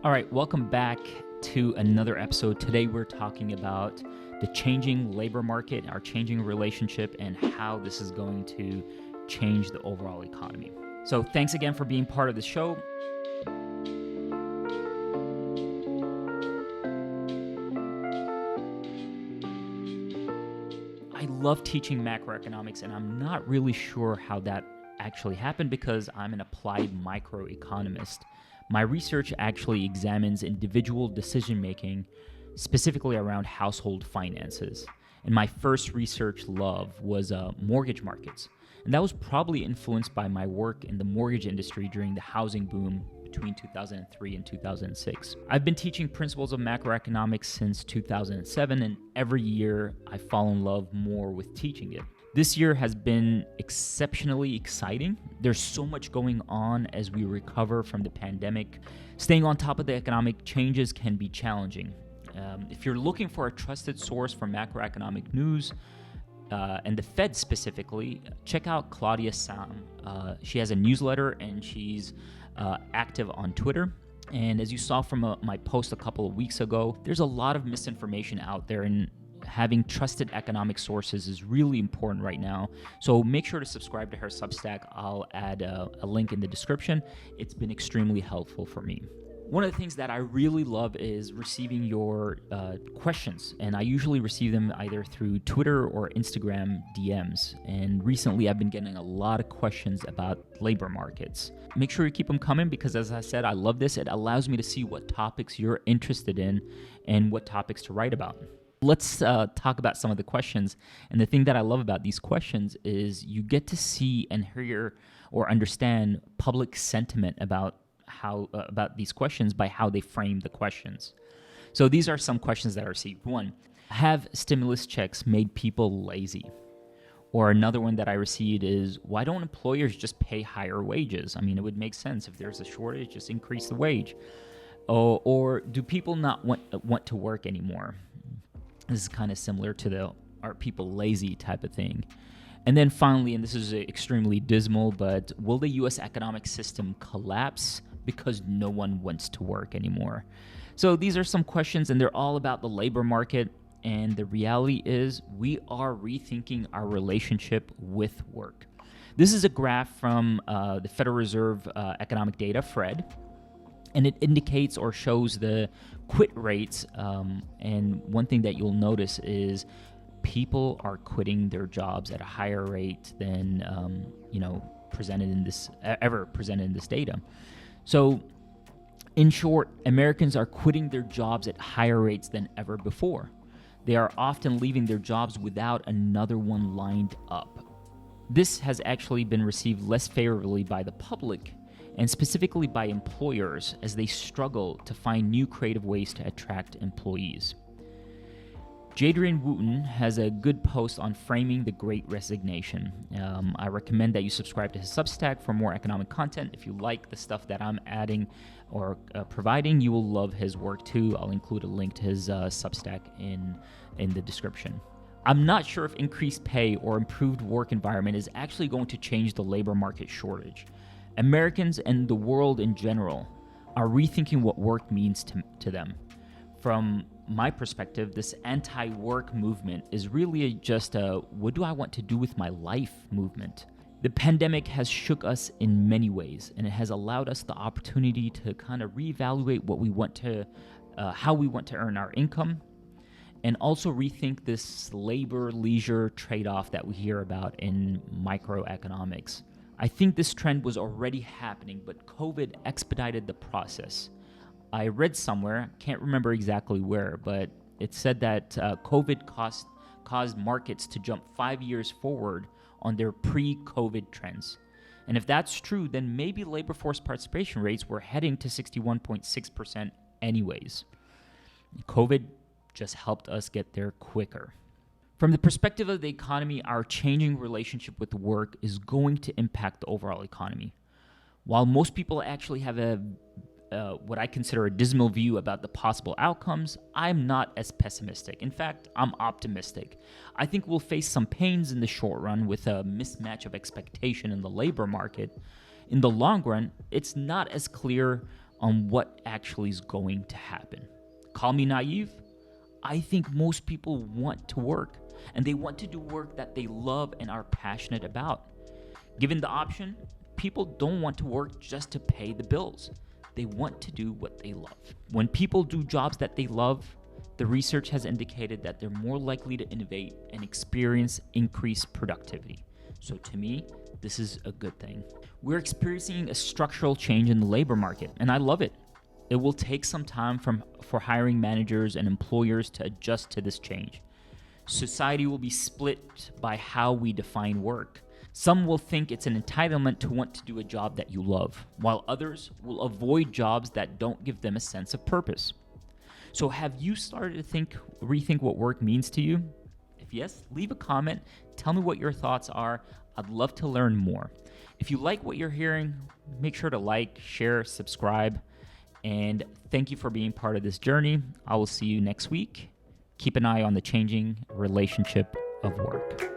All right, welcome back to another episode. Today we're talking about the changing labor market, our changing relationship, and how this is going to change the overall economy. So thanks again for being part of the show. I love teaching macroeconomics, and I'm not really sure how that actually happened because I'm an applied microeconomist. My research actually examines individual decision-making, specifically around household finances. And my first research love was mortgage markets. And that was probably influenced by my work in the mortgage industry during the housing boom between 2003 and 2006. I've been teaching principles of macroeconomics since 2007, and every year I fall in love more with teaching it. This year has been exceptionally exciting. There's so much going on as we recover from the pandemic. Staying on top of the economic changes can be challenging. If you're looking for a trusted source for macroeconomic news, and the Fed specifically, check out Claudia Sam. She has a newsletter and she's active on Twitter. And as you saw from my post a couple of weeks ago, there's a lot of misinformation out there, and having trusted economic sources is really important right now. So make sure to subscribe to her Substack. I'll add a link in the description. It's been extremely helpful for me. One of the things that I really love is receiving your questions, and I usually receive them either through Twitter or Instagram DMs. And recently I've been getting a lot of questions about labor markets. Make sure you keep them coming because, as I said, I love this. It allows me to see what topics you're interested in and what topics to write about. Let's talk about some of the questions. And the thing that I love about these questions is you get to see and hear or understand public sentiment about these questions by how they frame the questions. So these are some questions that I received. One, have stimulus checks made people lazy? Or another one that I received is, why don't employers just pay higher wages? I mean, it would make sense if there's a shortage, just increase the wage. Or do people not want to work anymore? This is kind of similar to the are people lazy type of thing. And then finally, and this is extremely dismal, but will the U.S. economic system collapse because no one wants to work anymore? So these are some questions, and they're all about the labor market. And the reality is we are rethinking our relationship with work. This is a graph from the Federal Reserve Economic Data, FRED. And it indicates or shows the quit rates. And one thing that you'll notice is people are quitting their jobs at a higher rate than presented in this data. So, in short, Americans are quitting their jobs at higher rates than ever before. They are often leaving their jobs without another one lined up. This has actually been received less favorably by the public, and specifically by employers, as they struggle to find new creative ways to attract employees. Jadrian Wooten has a good post on framing the Great Resignation. I recommend that you subscribe to his Substack for more economic content. If you like the stuff that I'm adding or providing, you will love his work too. I'll include a link to his Substack in the description. I'm not sure if increased pay or improved work environment is actually going to change the labor market shortage. Americans and the world in general are rethinking what work means to them. From my perspective, this AntiWork movement is really just a what do I want to do with my life movement. The pandemic has shook us in many ways, and it has allowed us the opportunity to kind of reevaluate what we want to, how we want to earn our income, and also rethink this labor-leisure trade-off that we hear about in microeconomics. I think this trend was already happening, but COVID expedited the process. I read somewhere, can't remember exactly where, but it said that COVID caused markets to jump 5 years forward on their pre-COVID trends. And if that's true, then maybe labor force participation rates were heading to 61.6% anyways. COVID just helped us get there quicker. From the perspective of the economy, our changing relationship with work is going to impact the overall economy. While most people actually have what I consider a dismal view about the possible outcomes, I'm not as pessimistic. In fact, I'm optimistic. I think we'll face some pains in the short run with a mismatch of expectation in the labor market. In the long run, it's not as clear on what actually is going to happen. Call me naive. I think most people want to work, and they want to do work that they love and are passionate about. Given the option, people don't want to work just to pay the bills. They want to do what they love. When people do jobs that they love, the research has indicated that they're more likely to innovate and experience increased productivity. So to me, this is a good thing. We're experiencing a structural change in the labor market, and I love it. It will take some time for hiring managers and employers to adjust to this change. Society will be split by how we define work. Some will think it's an entitlement to want to do a job that you love, while others will avoid jobs that don't give them a sense of purpose. So have you started to rethink what work means to you? If yes, leave a comment. Tell me what your thoughts are. I'd love to learn more. If you like what you're hearing, make sure to like, share, subscribe, and thank you for being part of this journey. I will see you next week. Keep an eye on the changing relationship of work.